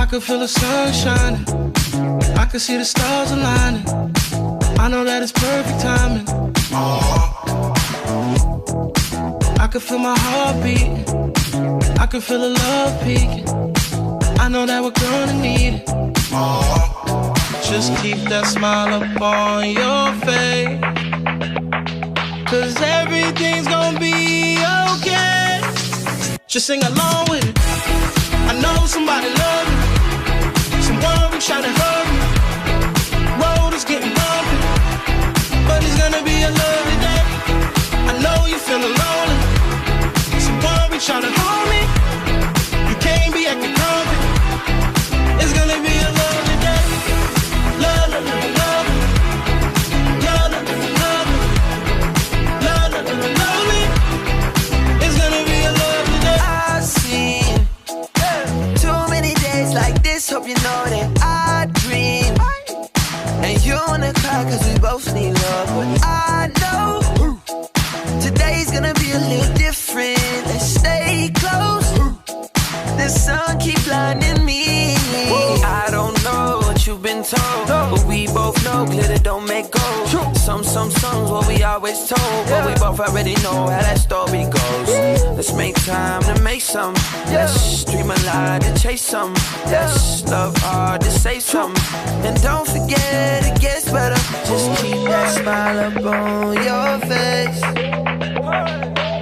I could feel the sun shining, I could see the stars aligning. I know that it's perfect timing. I could feel my heart beating, I could feel the love peaking. I know that we're gonna need it. Just keep that smile up on your face, 'cause everything's gonna be okay. Just sing along with it. I know somebody loves me, someone reach out and hug me. Road is getting bumpy, but it's gonna be a lovely day. I know you're feeling lonely, someone reach out and hold me. You can't be acting grumpy, it's gonna be a lovely day. Love, love, love, love, love, love, love, love, love, love me. It's gonna be a lovely day. I've seen too many days like this, hope you know that I dream. And you wanna cry 'cause we both need love, but I know today's gonna be a little different. Let's stay close. The sun keep blinding me. I don't know what you've been told, but we both know glitter don't make gold. Some songs what we always told, but we both already know how that story goes. Let's make time to make some. Let's dream a lot to chase some. Let's love hard to say something. And don't forget it gets better. Just keep that smile up on your face,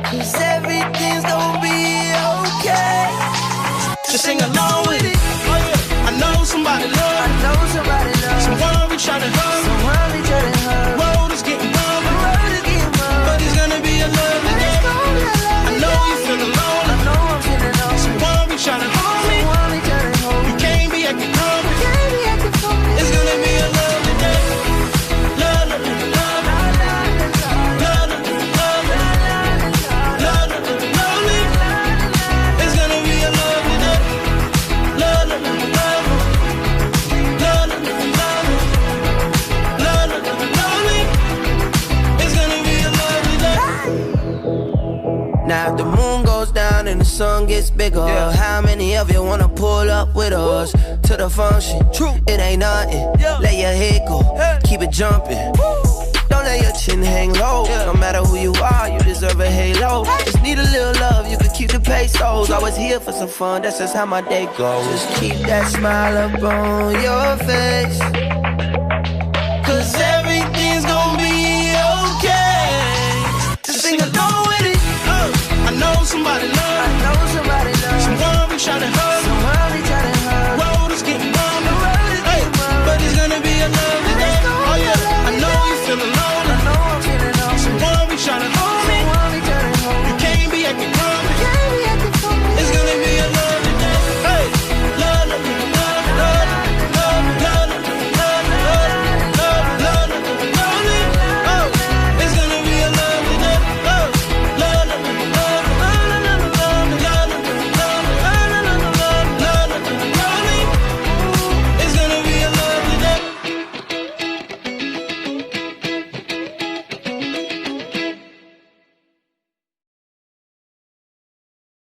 'cause everything's gonna be okay. Just sing along with it. I know somebody loves me, I know somebody loves me. someone reach out and hug me. Someone reach out and hug me. Road is getting bumpy, The road is getting bumpy, but it's gonna be a lovely day. I know you're feeling lonely, I know I'm feeling lonely. someone reach out and hold me. Someone reach out and hold me. You can't be acting grumpy, Can't be acting funny. it's gonna be a lovely day. Love, love, love, love, love, love, love, love, love, love me. It's gonna be a lovely day. Love, love, love, love, love, love, love, love, love, love me. It's gonna be a lovely day. Now if the moon goes down and the sun gets bigger, how many of you wanna pull up with us to the function? True, it ain't nothing. Let your head go, keep it jumping. Don't let your chin hang low. No matter who you are, you deserve a halo. Just need a little love, you can keep the pesos. Always here for some fun, that's just how my day goes. Just keep that smile up on your face, 'Cause everything's gonna be okay. Just sing along with it. I know somebody I loves me, know somebody loves me. someone reach out and hug